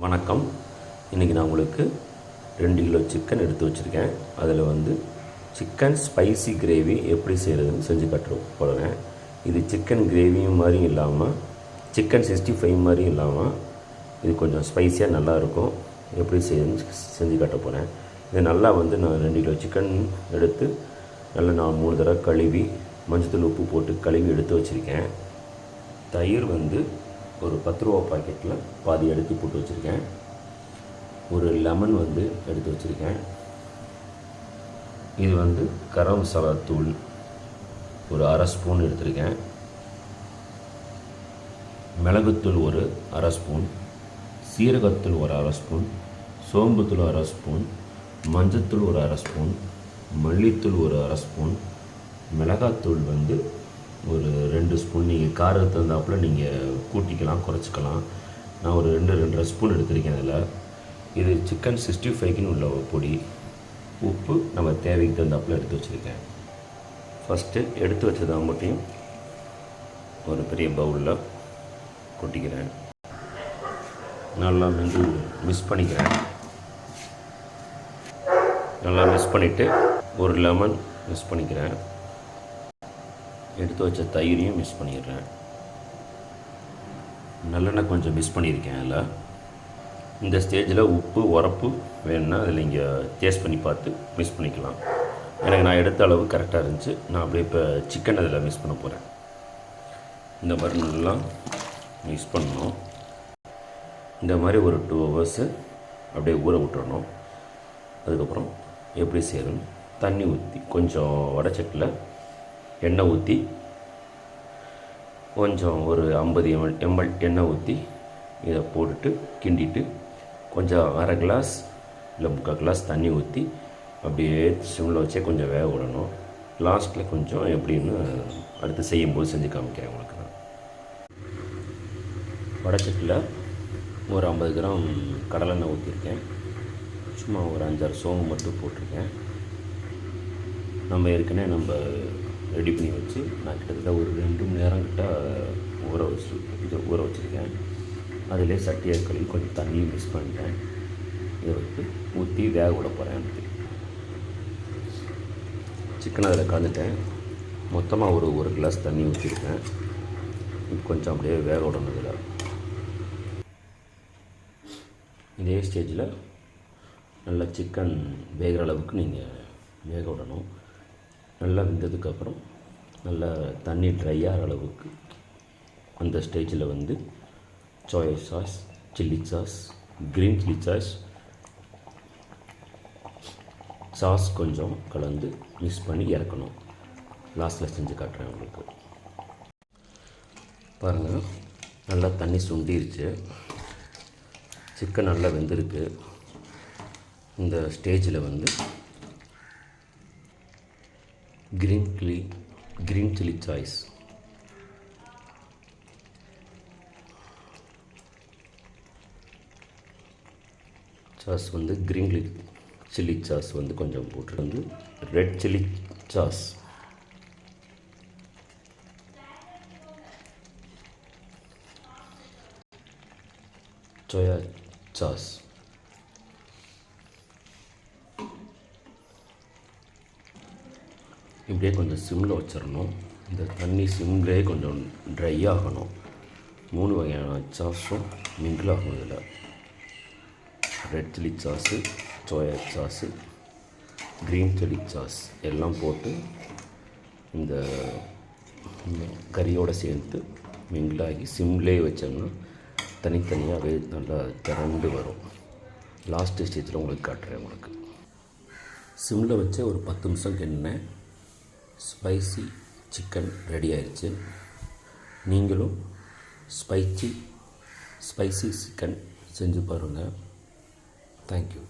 வணக்கம். இன்றைக்கி நான் உங்களுக்கு 2 கிலோ சிக்கன் எடுத்து வச்சுருக்கேன். அதில் வந்து சிக்கன் ஸ்பைசி கிரேவி எப்படி செய்கிறதுன்னு செஞ்சு போகிறேன். இது சிக்கன் கிரேவியும் மாதிரியும் இல்லாமல் சிக்கன் 65 மாதிரியும் இல்லாமல் இது கொஞ்சம் ஸ்பைஸியாக நல்லாயிருக்கும். எப்படி செஞ்சு காட்ட போகிறேன். இது நல்லா வந்து நான் 2 கிலோ சிக்கன் எடுத்து நல்லா நான் 3 தடவை கழுவி மஞ்சத்தூள் உப்பு போட்டு கழுவி எடுத்து வச்சுருக்கேன். தயிர் வந்து ஒரு 10 ரூபா பாக்கெட்டில் பாதி எடுத்து போட்டு வச்சுருக்கேன். ஒரு லெமன் வந்து எடுத்து வச்சுருக்கேன். இது வந்து கரம் மசாலா தூள் ஒரு அரை ஸ்பூன் எடுத்துருக்கேன். மிளகுத்தூள் ஒரு அரை ஸ்பூன், சீரகத்தூள் ஒரு அரை ஸ்பூன், சோம்புத்தூள் அரை ஸ்பூன், மஞ்சத்தூள் ஒரு அரை ஸ்பூன், மல்லித்தூள் ஒரு அரை ஸ்பூன், மிளகாத்தூள் வந்து ஒரு 2 ஸ்பூன். நீங்கள் காரத்துக்கு தகுந்தாப்பில் நீங்கள் கூட்டிக்கலாம் குறைச்சிக்கலாம். நான் ஒரு 2-2.5 ஸ்பூன் எடுத்திருக்கேன். அதில் இது சிக்கன் 65க்குன்னு உள்ள பொடி. உப்பு நம்ம தேவைக்கு தகுந்தாப்பில் எடுத்து வச்சுருக்கேன். ஃபஸ்ட்டு எடுத்து வச்சதை மட்டும் ஒரு பெரிய பவுலில் கொட்டிக்கிறேன். நல்லா மிக்ஸ் பண்ணிக்கிறேன். நல்லா மிக்ஸ் பண்ணிவிட்டு ஒரு லெமன் மிக்ஸ் பண்ணிக்கிறேன். எடுத்து வச்ச தயிரையும் மிக்ஸ் பண்ணிடுறேன். நல்லெண்ணெய் கொஞ்சம் மிக்ஸ் பண்ணியிருக்கேன். அதில் இந்த ஸ்டேஜில் உப்பு உரப்பு வேணும்னா அதில் இங்கே டேஸ்ட் பண்ணி பார்த்து மிக்ஸ் பண்ணிக்கலாம். எனக்கு நான் எடுத்த அளவு கரெக்டாக இருந்துச்சு. நான் அப்படியே இப்போ சிக்கன் அதில் மிக்ஸ் பண்ண போகிறேன். இந்த மாதிரி நல்லா மிக்ஸ் பண்ணணும். இந்த மாதிரி ஒரு 2 ஹவர்ஸு அப்படியே ஊற விட்டுறணும். அதுக்கப்புறம் எப்படி செய்யணும், தண்ணி ஊற்றி கொஞ்சம் வடைச்சட்டில் எண்ணெய் ஊற்றி கொஞ்சம் ஒரு 50 ml எண்ணெய் ஊற்றி இதை போட்டுட்டு கிண்டிட்டு கொஞ்சம் அரை கிளாஸ் இல்லை 3/4 கிளாஸ் தண்ணி ஊற்றி அப்படியே சிம்மில் வச்சே கொஞ்சம் வேக விடணும். லாஸ்ட்டில் கொஞ்சம் எப்படின்னு அடுத்து செய்யும்போது செஞ்சு காமிக்கிறேன் உங்களுக்கு. நான் வடைச்சட்டில் ஒரு 50 கிராம் கடலெண்ணெய் ஊற்றிருக்கேன். சும்மா ஒரு 5-6 சோம்பு மட்டும் போட்டிருக்கேன். நம்ம ஏற்கனவே ரெடி பண்ணி வச்சு நான் கிட்டத்தட்ட ஒரு 2 மணி நேரம் கிட்ட ஊற வச்சுருக்கேன். அதிலே சட்டியை கழுவி கொஞ்சம் தண்ணியும் மிக்ஸ் பண்ணிட்டேன். இதை வந்து ஊற்றி வேக விட போகிறேன். சிக்கன் அதில் கலந்துட்டேன். மொத்தமாக ஒரு கிளாஸ் தண்ணி ஊற்றிருக்கேன். கொஞ்சம் அப்படியே வேக விடணுதில். இதே ஸ்டேஜில் நல்லா சிக்கன் வேகிற அளவுக்கு நீங்கள் வேக விடணும். நல்லா வெந்ததுக்கப்புறம் நல்லா தண்ணி ட்ரை ஆகிற அளவுக்கு அந்த ஸ்டேஜில் வந்து soya sauce, chilli sauce, green chilli sauce கொஞ்சம் கலந்து மிக்ஸ் பண்ணி இறக்கணும். லாஸ்ட்டில் செஞ்சு காட்டுறேன் உங்களுக்கு. பாருங்கள், நல்லா தண்ணி சுண்டிருச்சு. சிக்கன் நல்லா வெந்திருக்கு. இந்த ஸ்டேஜில் வந்து க்ரீன் சில்லி சாஸ் வந்து க்ரீன் சில்லி சாஸ் வந்து கொஞ்சம் போட்டு வந்து red chilli sauce, soya sauce, இப்படியே கொஞ்சம் சிம்மில் வச்சிடணும். இந்த தண்ணி சிம்லேயே கொஞ்சம் ட்ரை ஆகணும். 3 வகையான சாஸும் மிங்கிள் ஆகும். இதில் red chilli sauce, soya sauce, green chilli sauce எல்லாம் போட்டு இந்த கறியோடு சேர்த்து மிங்கிளாகி சிம்லேயே வச்சோம்னா தனித்தனியாகவே நல்லா திரண்டு வரும். லாஸ்ட்டு ஸ்டேஜில் உங்களுக்கு காட்டுறேன். உங்களுக்கு சிம்மில் வச்ச ஒரு 10 நிமிஷம் கிண்டினேன். ஸ்பைசி சிக்கன் ரெடி ஆயிடுச்சு. நீங்களும் ஸ்பைசி சிக்கன் செஞ்சு பாருங்கள். தேங்க்யூ.